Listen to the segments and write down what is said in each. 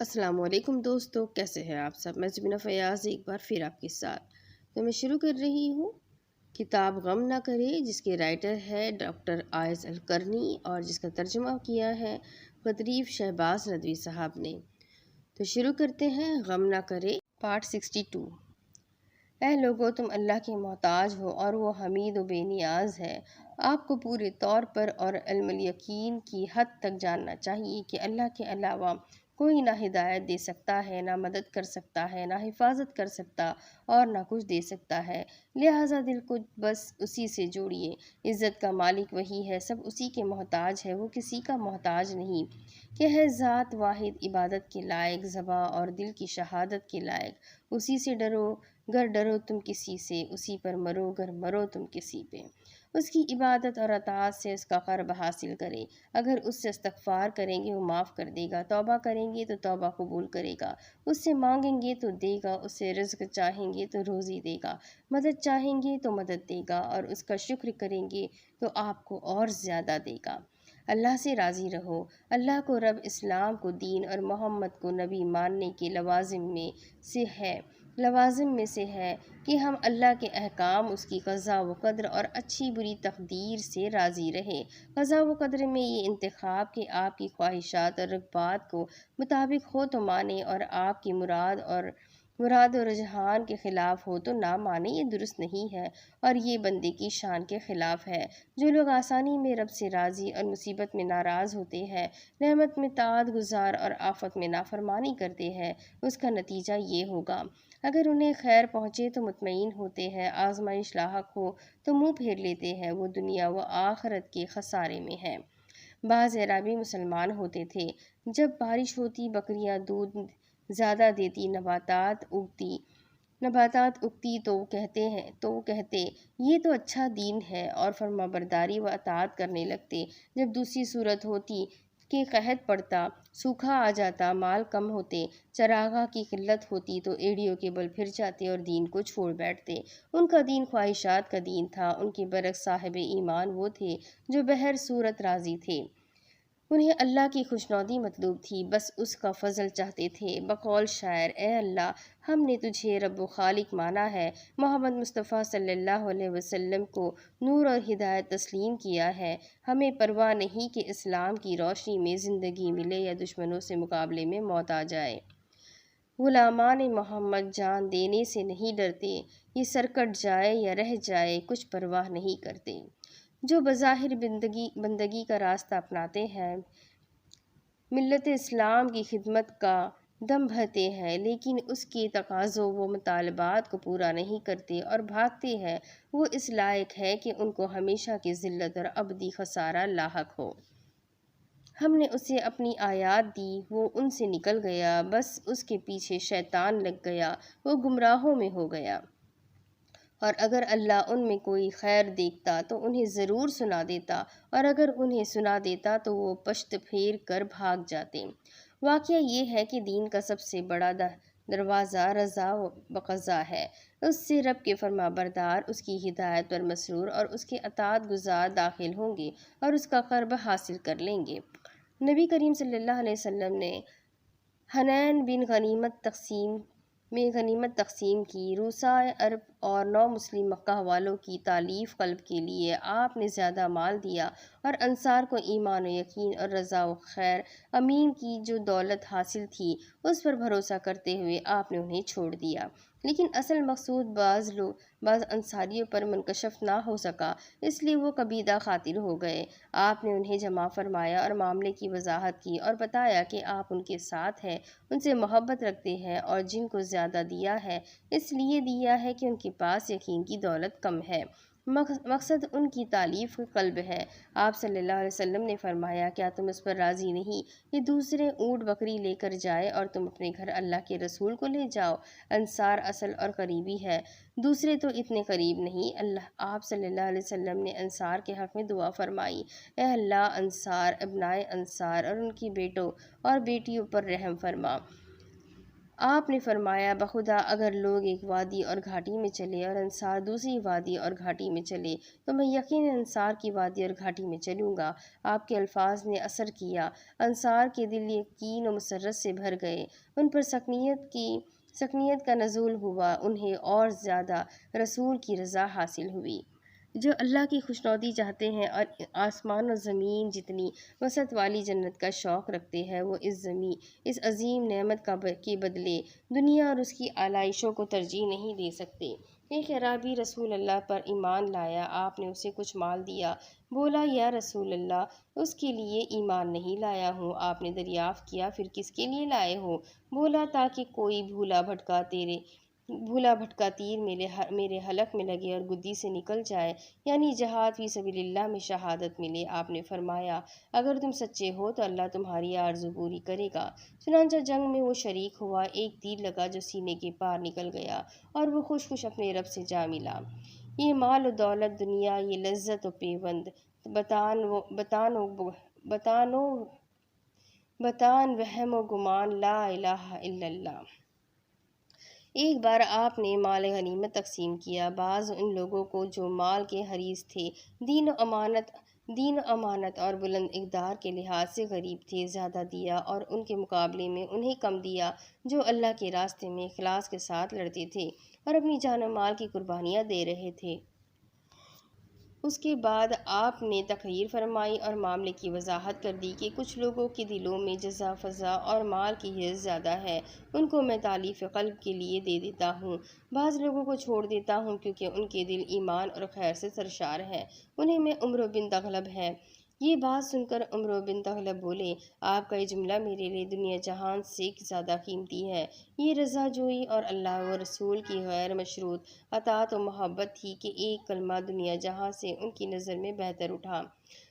السلام علیکم دوستو، کیسے ہیں آپ سب؟ میں زبینہ فیاض ایک بار پھر آپ کے ساتھ تو میں شروع کر رہی ہوں کتاب غم نہ کرے، جس کے رائٹر ہے ڈاکٹر آئز القرنی اور جس کا ترجمہ کیا ہے قطریف شہباز ندوی صاحب نے۔ تو شروع کرتے ہیں غم نہ کرے پارٹ 62۔ اے لوگو، تم اللہ کے محتاج ہو اور وہ حمید و بے نیاز ہے۔ آپ کو پورے طور پر اور علم الیقین کی حد تک جاننا چاہیے کہ اللہ کے علاوہ کوئی نہ ہدایت دے سکتا ہے، نہ مدد کر سکتا ہے، نہ حفاظت کر سکتا اور نہ کچھ دے سکتا ہے۔ لہٰذا دل کو بس اسی سے جوڑیے۔ عزت کا مالک وہی ہے، سب اسی کے محتاج ہے، وہ کسی کا محتاج نہیں، کہ ہے ذات واحد عبادت کے لائق، زباں اور دل کی شہادت کے لائق۔ اسی سے ڈرو گر ڈرو تم کسی سے، اسی پر مرو گر مرو تم کسی پہ۔ اس کی عبادت اور اطاعت سے اس کا قرب حاصل کرے۔ اگر اس سے استغفار کریں گے وہ معاف کر دے گا، توبہ کریں گے تو توبہ قبول کرے گا، اس سے مانگیں گے تو دے گا، اس سے رزق چاہیں گے تو روزی دے گا، مدد چاہیں گے تو مدد دے گا، اور اس کا شکر کریں گے تو آپ کو اور زیادہ دے گا۔ اللہ سے راضی رہو۔ اللہ کو رب، اسلام کو دین اور محمد کو نبی ماننے کے لوازم میں سے ہے کہ ہم اللہ کے احکام، اس کی قضاء و قدر اور اچھی بری تقدیر سے راضی رہیں۔ قضاء و قدر میں یہ انتخاب کہ آپ کی خواہشات اور رغبات کو مطابق ہو تو مانیں، اور آپ کی مراد و رجحان کے خلاف ہو تو نہ مانیں، یہ درست نہیں ہے اور یہ بندے کی شان کے خلاف ہے۔ جو لوگ آسانی میں رب سے راضی اور مصیبت میں ناراض ہوتے ہیں، نعمت میں طاعت گزار اور آفت میں نافرمانی کرتے ہیں، اس کا نتیجہ یہ ہوگا۔ اگر انہیں خیر پہنچے تو مطمئن ہوتے ہیں، آزمائش لاحق ہو تو منہ پھیر لیتے ہیں، وہ دنیا و آخرت کے خسارے میں ہیں۔ بعض اعرابی مسلمان ہوتے تھے۔ جب بارش ہوتی، بکریاں دودھ زیادہ دیتی، نباتات اگتی تو وہ کہتے یہ تو اچھا دین ہے، اور فرمانبرداری و اطاعت کرنے لگتے۔ جب دوسری صورت ہوتی کہ قحط پڑتا، سوکھا آ جاتا، مال کم ہوتے، چراگاہ کی قلت ہوتی تو ایڑیوں کے بل پھر جاتے اور دین کو چھوڑ بیٹھتے۔ ان کا دین خواہشات کا دین تھا، ان کے برعکس صاحب ایمان وہ تھے جو بہر صورت راضی تھے۔ انہیں اللہ کی خوشنودی مطلوب تھی، بس اس کا فضل چاہتے تھے۔ بقول شاعر، اے اللہ، ہم نے تجھے رب و خالق مانا ہے، محمد مصطفیٰ صلی اللہ علیہ وسلم کو نور اور ہدایت تسلیم کیا ہے، ہمیں پرواہ نہیں کہ اسلام کی روشنی میں زندگی ملے یا دشمنوں سے مقابلے میں موت آ جائے۔ غلامان محمد جان دینے سے نہیں ڈرتے، یہ سر کٹ جائے یا رہ جائے کچھ پرواہ نہیں کرتے۔ جو بظاہر بندگی کا راستہ اپناتے ہیں، ملت اسلام کی خدمت کا دم بھرتے ہیں، لیکن اس کے تقاضوں و مطالبات کو پورا نہیں کرتے اور بھاگتے ہیں، وہ اس لائق ہے کہ ان کو ہمیشہ کی ذلت اور ابدی خسارہ لاحق ہو۔ ہم نے اسے اپنی آیات دی، وہ ان سے نکل گیا، بس اس کے پیچھے شیطان لگ گیا، وہ گمراہوں میں ہو گیا۔ اور اگر اللہ ان میں کوئی خیر دیکھتا تو انہیں ضرور سنا دیتا، اور اگر انہیں سنا دیتا تو وہ پشت پھیر کر بھاگ جاتے۔ واقعہ یہ ہے کہ دین کا سب سے بڑا دروازہ رضا بقضا ہے۔ اس سے رب کے فرما بردار اس کی ہدایت پر مسرور اور اس کے اطاعت گزار داخل ہوں گے اور اس کا قرب حاصل کر لیں گے۔ نبی کریم صلی اللہ علیہ وسلم نے حنین میں غنیمت تقسیم کی۔ روسائے عرب اور نو مسلم مکہ والوں کی تالیف قلب کے لیے آپ نے زیادہ مال دیا، اور انصار کو ایمان و یقین اور رضا و خیر امین کی جو دولت حاصل تھی اس پر بھروسہ کرتے ہوئے آپ نے انہیں چھوڑ دیا، لیکن اصل مقصود بعض انصاریوں پر منکشف نہ ہو سکا، اس لیے وہ کبیدہ خاطر ہو گئے۔ آپ نے انہیں جمع فرمایا اور معاملے کی وضاحت کی اور بتایا کہ آپ ان کے ساتھ ہیں، ان سے محبت رکھتے ہیں، اور جن کو زیادہ دیا ہے اس لیے دیا ہے کہ ان کے پاس یقین کی دولت کم ہے، مقصد ان کی تالیف قلب ہے۔ آپ صلی اللہ علیہ وسلم نے فرمایا، کیا تم اس پر راضی نہیں کہ دوسرے اونٹ بکری لے کر جائے اور تم اپنے گھر اللہ کے رسول کو لے جاؤ؟ انصار اصل اور قریبی ہے، دوسرے تو اتنے قریب نہیں۔ آپ صلی اللہ علیہ وسلم نے انصار کے حق میں دعا فرمائی، اے اللہ، انصار، ابنائے انصار اور ان کی بیٹوں اور بیٹیوں پر رحم فرما۔ آپ نے فرمایا بخدا اگر لوگ ایک وادی اور گھاٹی میں چلے اور انصار دوسری وادی اور گھاٹی میں چلے تو میں یقیناً انصار کی وادی اور گھاٹی میں چلوں گا۔ آپ کے الفاظ نے اثر کیا، انصار کے دل یقین و مسرت سے بھر گئے، ان پر سکنیت کا نزول ہوا، انہیں اور زیادہ رسول کی رضا حاصل ہوئی۔ جو اللہ کی خوشنودی چاہتے ہیں اور آسمان و زمین جتنی وسعت والی جنت کا شوق رکھتے ہیں، وہ اس عظیم نعمت کے بدلے دنیا اور اس کی آلائشوں کو ترجیح نہیں دے سکتے۔ ایک اعرابی رسول اللہ پر ایمان لایا، آپ نے اسے کچھ مال دیا، بولا یا رسول اللہ اس کے لیے ایمان نہیں لایا ہوں۔ آپ نے دریافت کیا پھر کس کے لیے لائے ہو؟ بولا تاکہ کوئی بھولا بھٹکا تیر میرے حلق میں لگے اور گدی سے نکل جائے، یعنی جہاد فی سبیل اللہ میں شہادت ملے۔ آپ نے فرمایا اگر تم سچے ہو تو اللہ تمہاری آرزو پوری کرے گا۔ چنانچہ جنگ میں وہ شریک ہوا، ایک تیر لگا جو سینے کے پار نکل گیا اور وہ خوش خوش اپنے رب سے جا ملا۔ یہ مال و دولت، دنیا، یہ لذت و پیوند، بتان وہم و گمان، لا الہ الا اللہ۔ ایک بار آپ نے مال غنیمت تقسیم کیا، بعض ان لوگوں کو جو مال کے حریص تھے، دین و امانت اور بلند اقدار کے لحاظ سے غریب تھے، زیادہ دیا، اور ان کے مقابلے میں انہیں کم دیا جو اللہ کے راستے میں اخلاص کے ساتھ لڑتے تھے اور اپنی جان و مال کی قربانیاں دے رہے تھے۔ اس کے بعد آپ نے تقریر فرمائی اور معاملے کی وضاحت کر دی کہ کچھ لوگوں کے دلوں میں جزا فضا اور مال کی حرص زیادہ ہے، ان کو میں تالیف قلب کے لیے دے دیتا ہوں، بعض لوگوں کو چھوڑ دیتا ہوں کیونکہ ان کے دل ایمان اور خیر سے سرشار ہے، انہیں میں عمرو بن تغلب ہے۔ یہ بات سن کر عمرو بن تغلب بولے آپ کا یہ جملہ میرے لیے دنیا جہان سے زیادہ قیمتی ہے۔ یہ رضا جوئی اور اللہ و رسول کی غیر مشروط اطاعت و محبت تھی کہ ایک کلمہ دنیا جہاں سے ان کی نظر میں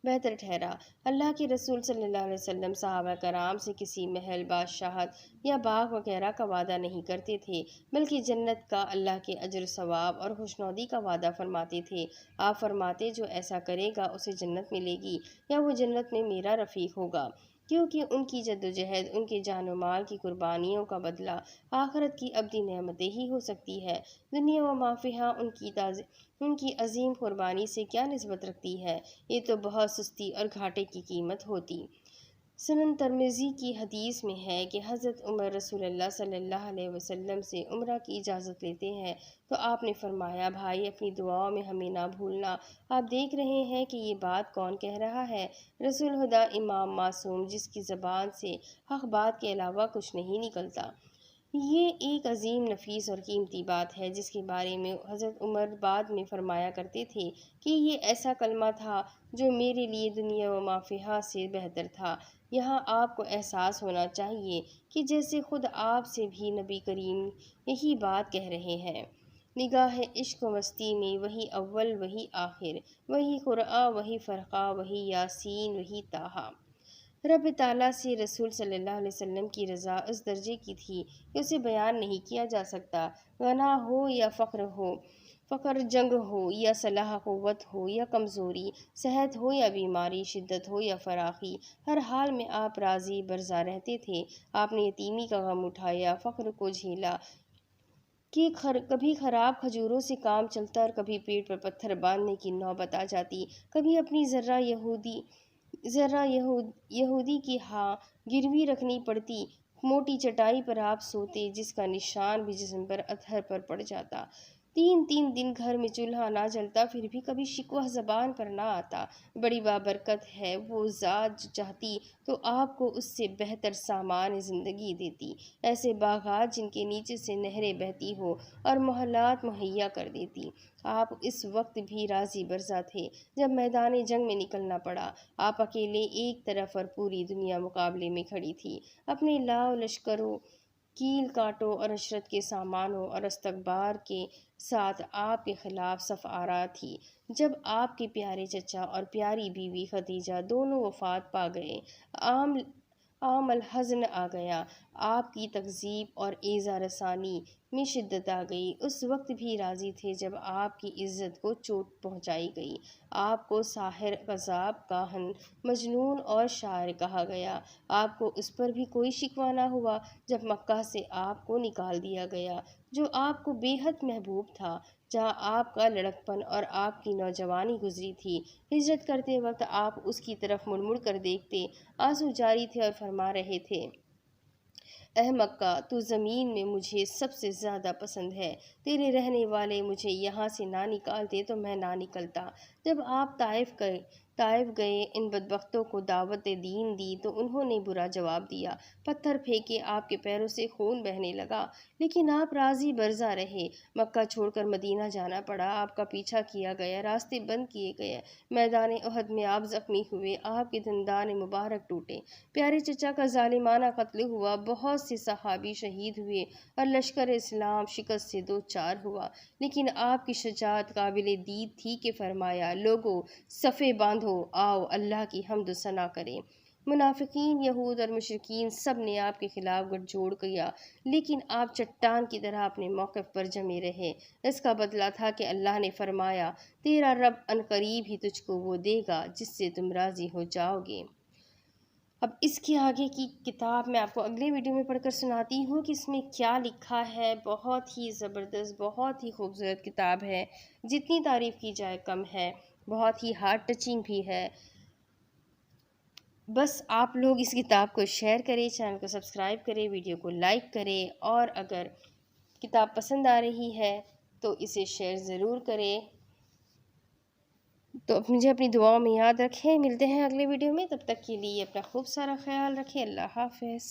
بہتر ٹھہرا۔ اللہ کے رسول صلی اللہ علیہ وسلم صحابہ کرام سے کسی محل، بادشاہت یا باغ وغیرہ کا وعدہ نہیں کرتے تھے، بلکہ جنت کا، اللہ کے اجر و ثواب اور خوشنودی کا وعدہ فرماتے تھے۔ آپ فرماتے جو ایسا کرے گا اسے جنت ملے گی یا وہ جنت میں میرا رفیق ہوگا، کیونکہ ان کی جدوجہد، ان کے جان و مال کی قربانیوں کا بدلہ آخرت کی ابدی نعمتیں ہی ہو سکتی ہے۔ دنیا و ما فیہا ان کی عظیم قربانی سے کیا نسبت رکھتی ہے؟ یہ تو بہت سستی اور گھاٹے کی قیمت ہوتی۔ سنن ترمذی کی حدیث میں ہے کہ حضرت عمر رسول اللہ صلی اللہ علیہ وسلم سے عمرہ کی اجازت لیتے ہیں تو آپ نے فرمایا بھائی اپنی دعاؤں میں ہمیں نہ بھولنا۔ آپ دیکھ رہے ہیں کہ یہ بات کون کہہ رہا ہے؟ رسول خدا امام معصوم، جس کی زبان سے حق بات کے علاوہ کچھ نہیں نکلتا۔ یہ ایک عظیم، نفیس اور قیمتی بات ہے جس کے بارے میں حضرت عمر بعد میں فرمایا کرتے تھے کہ یہ ایسا کلمہ تھا جو میرے لیے دنیا و ما فیہا سے بہتر تھا۔ یہاں آپ کو احساس ہونا چاہیے کہ جیسے خود آپ سے بھی نبی کریم یہی بات کہہ رہے ہیں۔ نگاہ عشق و مستی میں وہی اول، وہی آخر، وہی قرآن، وہی فرقہ، وہی یاسین، وہی طٰہٰ۔ رب تعالیٰ سے رسول صلی اللہ علیہ وسلم کی رضا اس درجے کی تھی کہ اسے بیان نہیں کیا جا سکتا۔ غنا ہو یا فقر، جنگ ہو یا صلاح، قوت ہو یا کمزوری، صحت ہو یا بیماری، شدت ہو یا فراخی، ہر حال میں آپ راضی برضا رہتے تھے۔ آپ نے یتیمی کا غم اٹھایا، فقر کو جھیلا کہ کبھی خراب کھجوروں سے کام چلتا اور کبھی پیٹ پر پتھر باندھنے کی نوبت آ جاتی، کبھی اپنی ذرہ یہودی کی گروی رکھنی پڑتی، موٹی چٹائی پر آپ سوتے جس کا نشان بھی جسم پر اطہر پر پڑ جاتا، 3 دن گھر میں چولہا نہ جلتا پھر بھی کبھی شکوہ زبان پر نہ آتا۔ بڑی بابرکت ہے وہ ذات جو چاہتی تو آپ کو اس سے بہتر سامان زندگی دیتی، ایسے باغات جن کے نیچے سے نہریں بہتی ہو اور محلات مہیا کر دیتی۔ آپ اس وقت بھی راضی برضا تھے جب میدان جنگ میں نکلنا پڑا، آپ اکیلے ایک طرف اور پوری دنیا مقابلے میں کھڑی تھی، اپنے لاؤ لشکروں، کیل کاٹوں اور عشرت کے سامانوں اور استکبار کے ساتھ آپ کے خلاف صف آرا تھی۔ جب آپ کے پیارے چچا اور پیاری بیوی خدیجہ دونوں وفات پا گئے، عام الحزن آ گیا، آپ کی تکذیب اور ایذا رسانی میں شدت آ گئی۔ اس وقت بھی راضی تھے جب آپ کی عزت کو چوٹ پہنچائی گئی۔ آپ کو ساحر، قذاب، کاہن، مجنون اور شاعر کہا گیا۔ آپ کو اس پر بھی کوئی شکوہ نہ ہوا جب مکہ سے آپ کو نکال دیا گیا، جو آپ کو بے حد محبوب تھا، جہاں آپ کا لڑکپن اور آپ کی نوجوانی گزری تھی۔ ہجرت کرتے وقت آپ اس کی طرف مڑ مڑ کر دیکھتے، آنسو جاری تھے اور فرما رہے تھے، اے مکہ، تو زمین میں مجھے سب سے زیادہ پسند ہے۔ تیرے رہنے والے مجھے یہاں سے نہ نکالتے تو میں نہ نکلتا۔ جب آپ طائف گئے، ان بدبختوں کو دعوت دین دی تو انہوں نے برا جواب دیا، پتھر پھینکے، آپ کے پیروں سے خون بہنے لگا، لیکن آپ راضی برضا رہے۔ مکہ چھوڑ کر مدینہ جانا پڑا، آپ کا پیچھا کیا گیا، راستے بند کیے گئے، میدان احد میں آپ زخمی ہوئے، آپ کے دندان مبارک ٹوٹے، پیارے چچا کا ظالمانہ قتل ہوا، بہت سے صحابی شہید ہوئے اور لشکر اسلام شکست سے دوچار ہوا، لیکن آپ کی شجاعت قابل دید تھی کہ فرمایا، لوگو صفیں باندھو، آؤ اللہ کی حمد و ثنا کریں۔ منافقین، یہود اور مشرکین سب نے آپ کے خلاف گٹھ جوڑ کیا، لیکن آپ چٹان کی طرح اپنے موقف پر جمے رہے۔ اس کا بدلہ تھا کہ اللہ نے فرمایا، تیرا رب عنقریب ہی تجھ کو وہ دے گا جس سے تم راضی ہو جاؤ گے۔ اب اس کے آگے کی کتاب میں آپ کو اگلے ویڈیو میں پڑھ کر سناتی ہوں کہ اس میں کیا لکھا ہے۔ بہت ہی زبردست، بہت ہی خوبصورت کتاب ہے، جتنی تعریف کی جائے کم ہے، بہت ہی ہارٹ ٹچنگ بھی ہے۔ بس آپ لوگ اس کتاب کو شیئر کریں، چینل کو سبسکرائب کریں، ویڈیو کو لائک کریں، اور اگر کتاب پسند آ رہی ہے تو اسے شیئر ضرور کریں۔ تو مجھے اپنی دعاؤں میں یاد رکھیں۔ ملتے ہیں اگلے ویڈیو میں، تب تک کے لیے اپنا خوب سارا خیال رکھیں۔ اللہ حافظ۔